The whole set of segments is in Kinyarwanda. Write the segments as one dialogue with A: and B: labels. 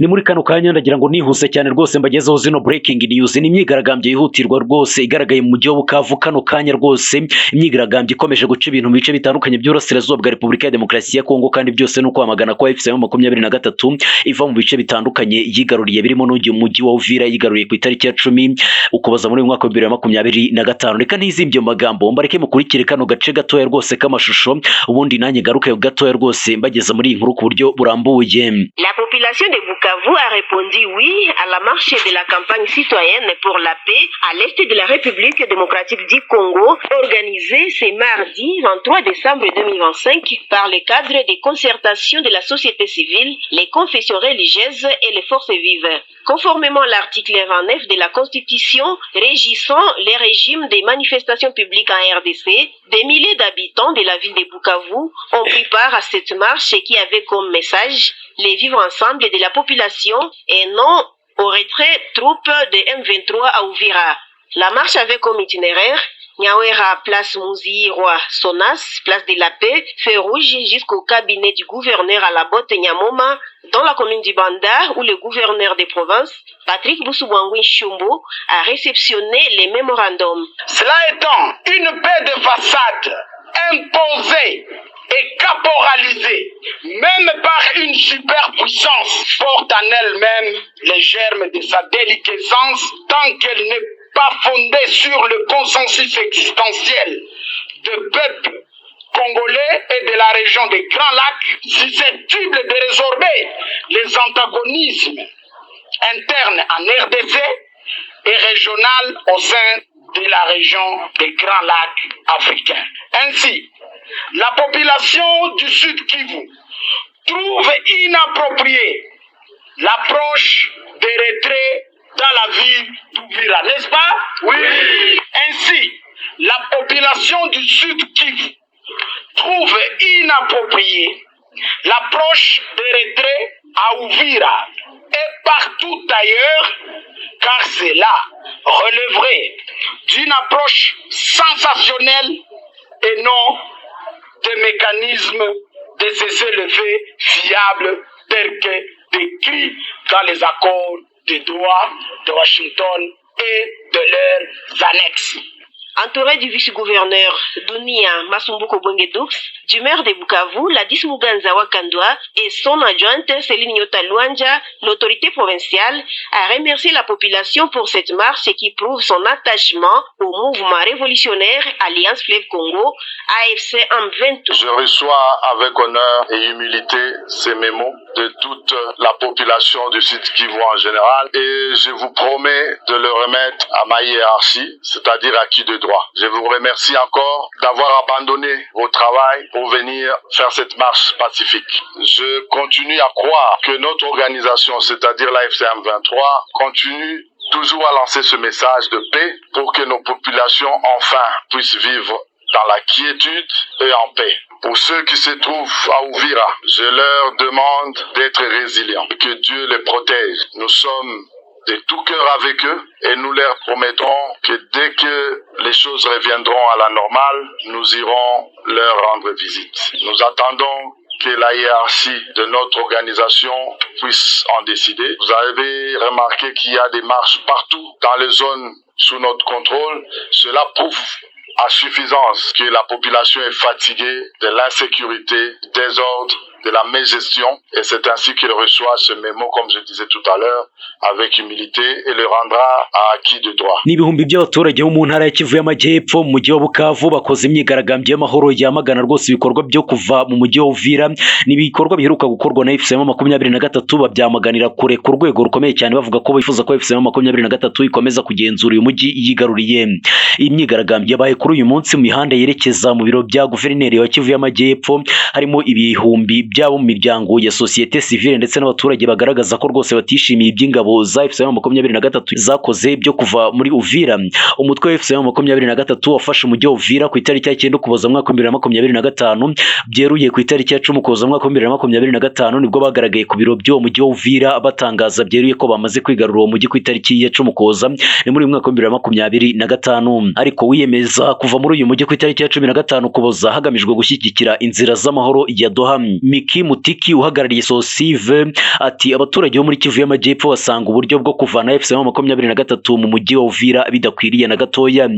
A: Ni muri kano kanya ndagira ngo nihuse cyane rwose mbagezeho zino breaking news. Ni imyigaragambyo yihutirwa rwose igaragaye mu mujyi wa Bukavu kano kanya rwose, imyigaragambyo ikomeje guca ibintu mu bice bitandukanye by'uburasirazuba bwa Repubulika ya Demokarasi ya Kongo, kandi byose no kwamagana kwa FCM23 iva mu bice bitandukanye yigaruriye, birimo n'ugiye mu mujyi wa Uvira yigaruriye ku itariki ya 10 ukuboza muri mwaka wa 2025. Reka ntizimbye magambo mbareke mukurikire kano gace gatoya rwose k'amashusho, ubundi nanjye garuke gatoya rwose mbageza muri inkuru ku buryo burambuye.
B: La population de Bukavu a répondu oui à la marche de la campagne citoyenne pour la paix à l'est de la République démocratique du Congo, organisée ce mardi 23 décembre 2025 par le cadre de concertation de la société civile, les confessions religieuses et les forces vives. Conformément à l'article 29 de la Constitution régissant les régimes des manifestations publiques en RDC, des milliers d'habitants de la ville de Bukavu ont pris part à cette marche qui avait comme message les vivre ensemble de la population et non au retrait troupes de M23 à Uvira. La marche avait comme itinéraire Nyawera, place Mouzi-Roi, Sonas, place de la Paix, Feu Rouge jusqu'au cabinet du gouverneur à la Botte Nyamoma, dans la commune du Banda, où le gouverneur des provinces, Patrick Boussouangouin Chumbo, a réceptionné les mémorandums.
C: Cela étant, une paix de façade imposée et caporalisée, même par une superpuissance, porte en elle-même les germes de sa déliquescence tant qu'elle n'est pas fondée sur le consensus existentiel de peuple congolais et de la région des Grands Lacs, susceptible de résorber les antagonismes internes en RDC et régional au sein de la région des Grands Lacs africains. Ainsi, la population du Sud Kivu trouve inappropriée l'approche des retraits dans la ville d'Uvira, n'est-ce pas? Oui. Ainsi, la population du Sud Kivu trouve inappropriée l'approche des retraits à Uvira et partout ailleurs, car cela relèverait d'une approche sensationnelle et non des mécanismes de cessez-le-feu fiables tels que décrits dans les accords de droit de Washington et de leurs annexes.
B: Entouré du vice-gouverneur Dunia Masumbuko Bwengedoux, du maire de Bukavu, Ladis Muganza Wakandwa et son adjointe Céline Nyota Luanja, l'autorité provinciale a remercié la population pour cette marche qui prouve son attachement au mouvement révolutionnaire Alliance Fleuve Congo, AFC M23.
D: Je reçois avec honneur et humilité ces mémos de toute la population du Sud Kivu en général et je vous promets de le remettre à ma hiérarchie, c'est-à-dire à qui de droit. Je vous remercie encore d'avoir abandonné vos travail pour venir faire cette marche pacifique. Je continue à croire que notre organisation, c'est-à-dire la FCM 23, continue toujours à lancer ce message de paix pour que nos populations enfin puissent vivre dans la quiétude et en paix. Pour ceux qui se trouvent à Uvira, je leur demande d'être résilients, que Dieu les protège. Nous sommes de tout cœur avec eux et nous leur promettons que dès que les choses reviendront à la normale, nous irons leur rendre visite. Nous attendons que la hiérarchie de notre organisation puisse en décider. Vous avez remarqué qu'il y a des marches partout dans les zones sous notre contrôle. Cela prouve à suffisance que la population est fatiguée de l'insécurité, du désordre, de la mégestion, et c'est ainsi qu'il reçoit ce mémo, comme je disais tout à l'heure, avec humilité et le rendra à qui de droit.
A: N'ibihumbi by'abaturage bo mu ntara ya Kivu y'Amajyepfo mu mujyi wa Bukavu bakoze imyigaragambyo y'amahoro yamagana rwose ibikorwa byo kuva mu mujyi wa Uvira, n'ibikorwa biheruka gukorwa na FCM23 babyamaganira kure ku rwego rukomeye cyane, bavuga ko bifuza ko FCM23 ikomeza kugenzura uyu mujyi yigaruriye. Iyi myigaragambyo yabaye kuri uyu munsi mu mihanda yerekeza mu biro bya guverineri wa Kivu y'Amajyepfo, harimo ibihumbi byabo mu miryango ya societe civile ndetse n'abaturage bagaragaza ko rwose batishimiye iby'ingabo za FCM23 zakoze byo kuva muri Uvira. Umutwe wa FCM23 wafashe umujyi wa Uvira ku itariki ya 9 Ukuboza mu mwaka wa 2025, byeruye ku itariki ya 10 Ukuboza mu mwaka wa 2025 nibwo bagaragaye ku biro by'uwo mujyi wa Uvira batangaza byeruye ko bamaze kwigarura uwo mujyi ku itariki ya 10 Ukuboza ni muri mwaka wa 2025, ariko wiyemeza kuva muri uyu mujyi ku itariki ya 15 Ukuboza hagamijwe gushyigikira inzira z'amahoro ya Doha. Dominique Mutiki uhagarariye Sosive ati abaturage bo muri Kivu y'Amajyepfo basanga uburyo bwo kuvana FCM23 mu mujyi wa Uvira bidakwiriye na gatoya.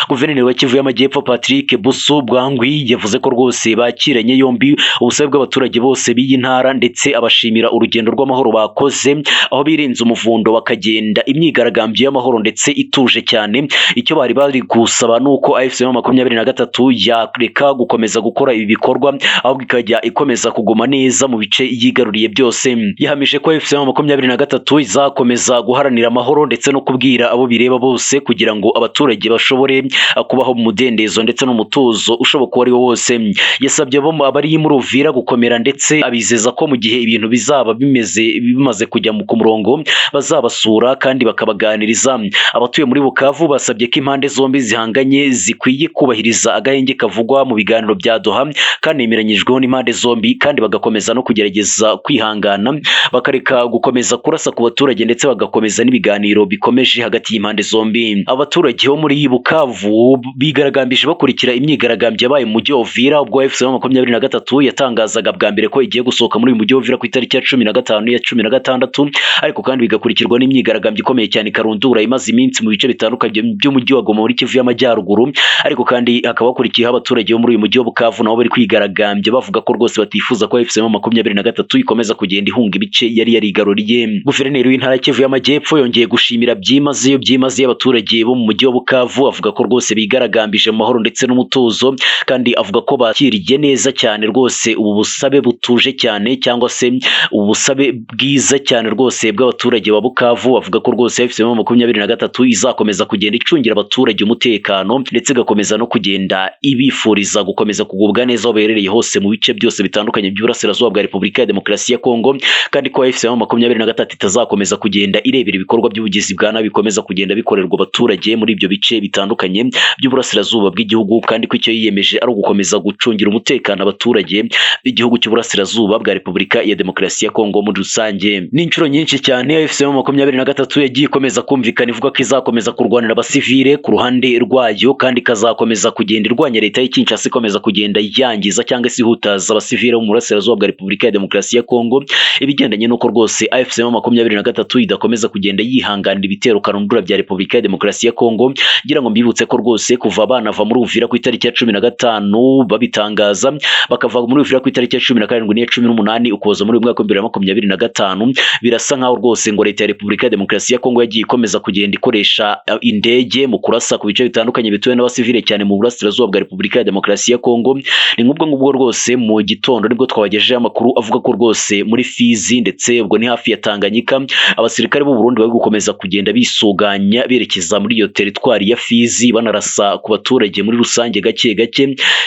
A: Guverineri wa Kivu y'Amajyepfo Patrick Busu Bwangwi yavuze ko rwose bakiranye yombi ubusabe bw'abaturage bose b'iyi ntara ndetse abashimira urugendo rw'amahoro bakoze aho birinze umuvundo bakagenda imyigaragambyo y'amahoro ndetse ituje cyane. Icyo bari gusaba nuko FCM23 yareka gukomeza gukora ibi bikorwa ahubwo ikajya ikomeza kuguma neza mu bice yigaruriye byose. Yahamije ko FCM23 izakomeza guharanira amahoro ndetse no kubwira abo bireba bose kugira ngo abaturage bashobore kubaho mu mudendezo ndetse n'umutuzo ushoboka ari wo wose. Yasabye abo bari muri Uvira gukomera ndetse abizeza ko mu gihe ibintu bizaba bimaze kujya ku murongo bazabasura kandi bakabaganiriza. Abatuye muri Bukavu basabye ko impande zombi zihanganye zikwiye kubahiriza agahenge kavugwa mu biganiro bya Doha kandi yemeranyijweho n'impande zombi kandi bagakomeza no kugerageza kwihangana bakareka gukomeza kurasa ku baturage ndetse bagakomeza n'ibiganiro bikomeje hagati y'impande zombi. Abaturage bo muri Bukavu bigaragambije bakurikira imyigaragambyo yabaye mu mujyi wa Uvira ubwo FCM23 yatangazaga bwa mbere ko igiye gusohoka muri uyu mujyi wa Uvira ku itariki ya 15 ya 16 ariko kandi bigakurikirwa n'imyigaragambyo ikomeye cyane Karundura imaze iminsi mu bice bitandukanye by'umujyi wa Goma muri Kivu y'Amajyaruguru. Ariko kandi hakaba hakurikiyeho abaturage bo muri uyu mujyi wa Bukavu nabo bari kwigaragambya bavuga ko rwose batifuza ko FCM23 ikomeza kugenda ihunga ibice yari yarigaruriye. Guverineri w'intara ya Kivu y'Amajyepfo yongeye gushimira byimazeyo abaturage bo mu mujyi wa Bukavu avuga ko rwose bigaragambije mu mahoro ndetse n'umutuzo kandi avuga ko bakiriye neza cyane rwose ubu busabe butuje cyane cyangwa se ubusabe bwiza cyane rwose bw'abaturage ba Bukavu. Avuga ko rwose FCM23 izakomeza kugenda icungira abaturage umutekano ndetse igakomeza no kugenda ibifuriza gukomeza kugubwa neza aho baherereye hose mu bice byose bitandukanye by'Uburasirazuba bwa Repubulika ya Demokarasi ya Kongo kandi ko FCM23 itazakomeza kugenda irebera ibikorwa by'ubugizi bwa nabi bikomeza kugenda bikorerwa abaturage muri ibyo bice bitandukanye by'Uburasirazuba bw'igihugu kandi ko icyo yiyemeje ari ugukomeza gucungira umutekano abaturage b'igihugu cy'Uburasirazuba bwa Repubulika ya Demokarasi ya Kongo muri rusange. N'inshuro nyinshi cyane FCM23 yagiye ikomeza kumvikana ivuga ko izakomeza kurwanira abasivile ku ruhande rwayo kandi kazakomeza kugenda irwanya leta y'Kinshasa ikomeza kugenda yangiza cyangwa se ihutaza abasivile mu Burasirazuba bwa Repubulika ya Demokarasi ya Kongo. Ibigendanye nuko rwose FCM23 idakomeza kugenda yihanganira ibitero Karundura bya Repubulika ya Demokarasi ya Kongo. Ngira ngo mbibutse ko rwose kuva banava muri Uvira ku itariki ya 15 babitangaza bakava muri Uvira ku itariki ya 17 n'iya 18 ukuboza muri mwaka wa 2025 birasa nkaho rwose ngo leta ya Repubulika ya Demokarasi ya Kongo yagiye ikomeza kugenda ikoresha indege mu kurasa ku bice bitandukanye bituwe n'abasivile cyane mu Burasirazuba bwa Repubulika ya Demokarasi ya Kongo. Ni ngubwo rwose mu gitondo nibwo twabagejeje amakuru avuga ko rwose muri Fizi ndetse ubwo ni hafi ya Tanganyika abasirikare b'u Burundi bari gukomeza kugenda bisuganya berekeza muri iyo teritwari ya Fizi banarasa ku baturage muri rusange gake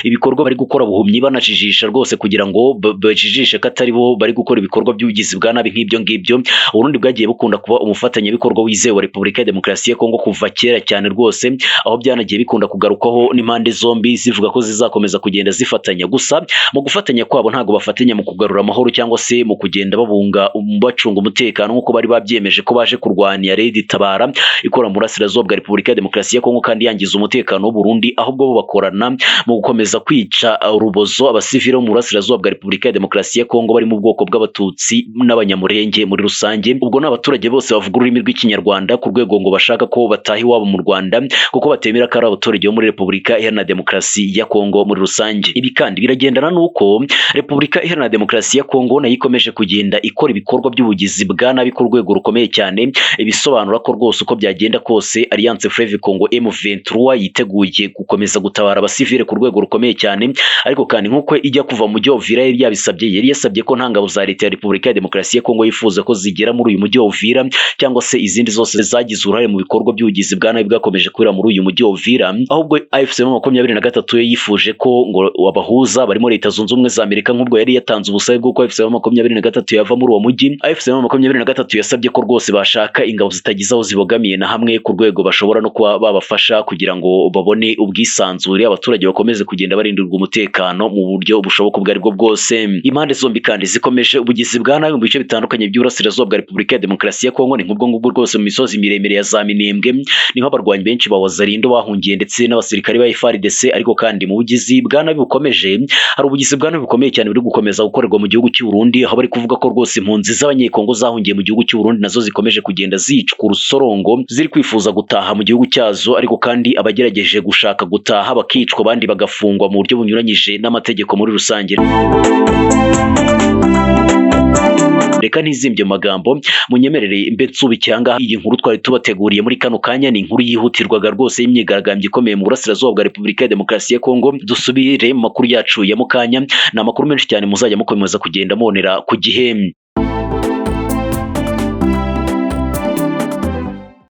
A: ibikorwa bari gukora buhumyi banajijisha rwose kugira ngo bajijishe ko atari bo bari gukora ibikorwa by'ubugizi bwa nabi nk'ibyo ngibyo. Uburundi bwagiye bukunda kuba umufatanyabikorwa wizewe wa Repubulika ya Demokarasi ya Kongo kuva kera cyane rwose aho byanagiye bikunda kugarukaho n'impande zombi zivuga ko zizakomeza kugenda zifatanya. Gusa mu gufatanya kwabo ntago bafatanya mu kugarura amahoro cyangwa se mu kugenda bacunga umutekano nk'uko bari babyemeje ko baje kurwanya Red Tabara ikora mu Burasirazuba bwa Repubulika ya Demokarasi ya Kongo kandi yangiza umutekano w'u Burundi, ahubwo bo bakorana mu gukomeza kwica urubozo abasivile mu Burasirazuba bwa Repubulika ya Demokarasi ya Kongo bari mu bwoko bw'abatutsi n'abanyamurenge muri rusange. Ubwo n'abaturage bose bavuga ururimi rw'ikinyarwanda ku rwego ngo bashaka ko bataha iwabo mu Rwanda kuko batemera ko ari abaturage bo muri Repubulika Iharanira Demokarasi ya Kongo muri rusange. Ibi kandi biragendana nuko Repubulika Iharanira Demokarasi ya Kongo nayo ikomeje kugenda ikora ibikorwa by'ubugizi bwa nabi ku rwego rukomeye cyane. Ibisobanura ko rwose uko byagenda kose Alliance Fleuve Congo M23 yiteguye gukomeza gutabara abasivile ku rwego rukomeye cyane. Ariko kandi nk'uko ijya kuva mu mujyi wa Uvira yari yasabye ko nta ngabo za leta ya Repubulika ya Demokarasi ya Kongo yifuza ko zigera muri uyu mujyi wa Uvira cyangwa se izindi zose zagize uruhare mu bikorwa by'ubugizi bwa nabi bwakomeje kubera muri uyu mujyi wa Uvira. Ahubwo FCM23 yifuje ko ngo wabahuza barimo Leta Zunze Ubumwe za Amerika nk'ubwo yari yatanze ubusabe bw'uko FCM23 yava muri uwo mujyi. FCM23 yasabye ko rwose bashaka ingabo zitagize aho zibogamiye na hamwe ku rwego bashobora no kuba babafasha kugira ngo babone ubwisanzure abaturage bakomeze kugenda barindirwa umutekano mu buryo bushoboka ubwo aribwo bwose. Impande zombi kandi zikomeje ubugizi bwa nabi mu bice bitandukanye by'Uburasirazuba bwa Repubulika ya Demokarasi ya Kongo. Ni ngubwo rwose mu misozi miremire ya za Minembwe niho abarwanyi benshi ba Wazalendo bahungiye ndetse n'abasirikare ba FARDC. Ariko kandi mu bugizi bwa nabi bukomeje hari ubugizi bwa nabi bukomeye cyane buri gukomeza gukorerwa mu gihugu cy'u Burundi, aho bari kuvuga ko rwose impunzi z'abanyekongo zahungiye mu gihugu cy'u Burundi nazo zikomeje kugenda zicwa urusorongo, ziri kwifuza gutaha mu gihugu cyazo, ariko kandi abagerageje gushaka gutaha bakicwa, abandi bagafungwa mu buryo bunyuranyije n'amategeko muri rusange. Reka ntizimbye magambo, munyemerere mbe nsubike ahangaha iyi nkuru twari tubateguriye muri kano kanya. Ni inkuru yihutirwaga rwose y'imyigaragambyo ikomeye mu burasirazuba bwa Repubulika ya Demokarasi ya Kongo. Dusubire mu makuru yacu ya mukanya, ni amakuru menshi cyane muzajya mukomeza kugenda monera ku gihe.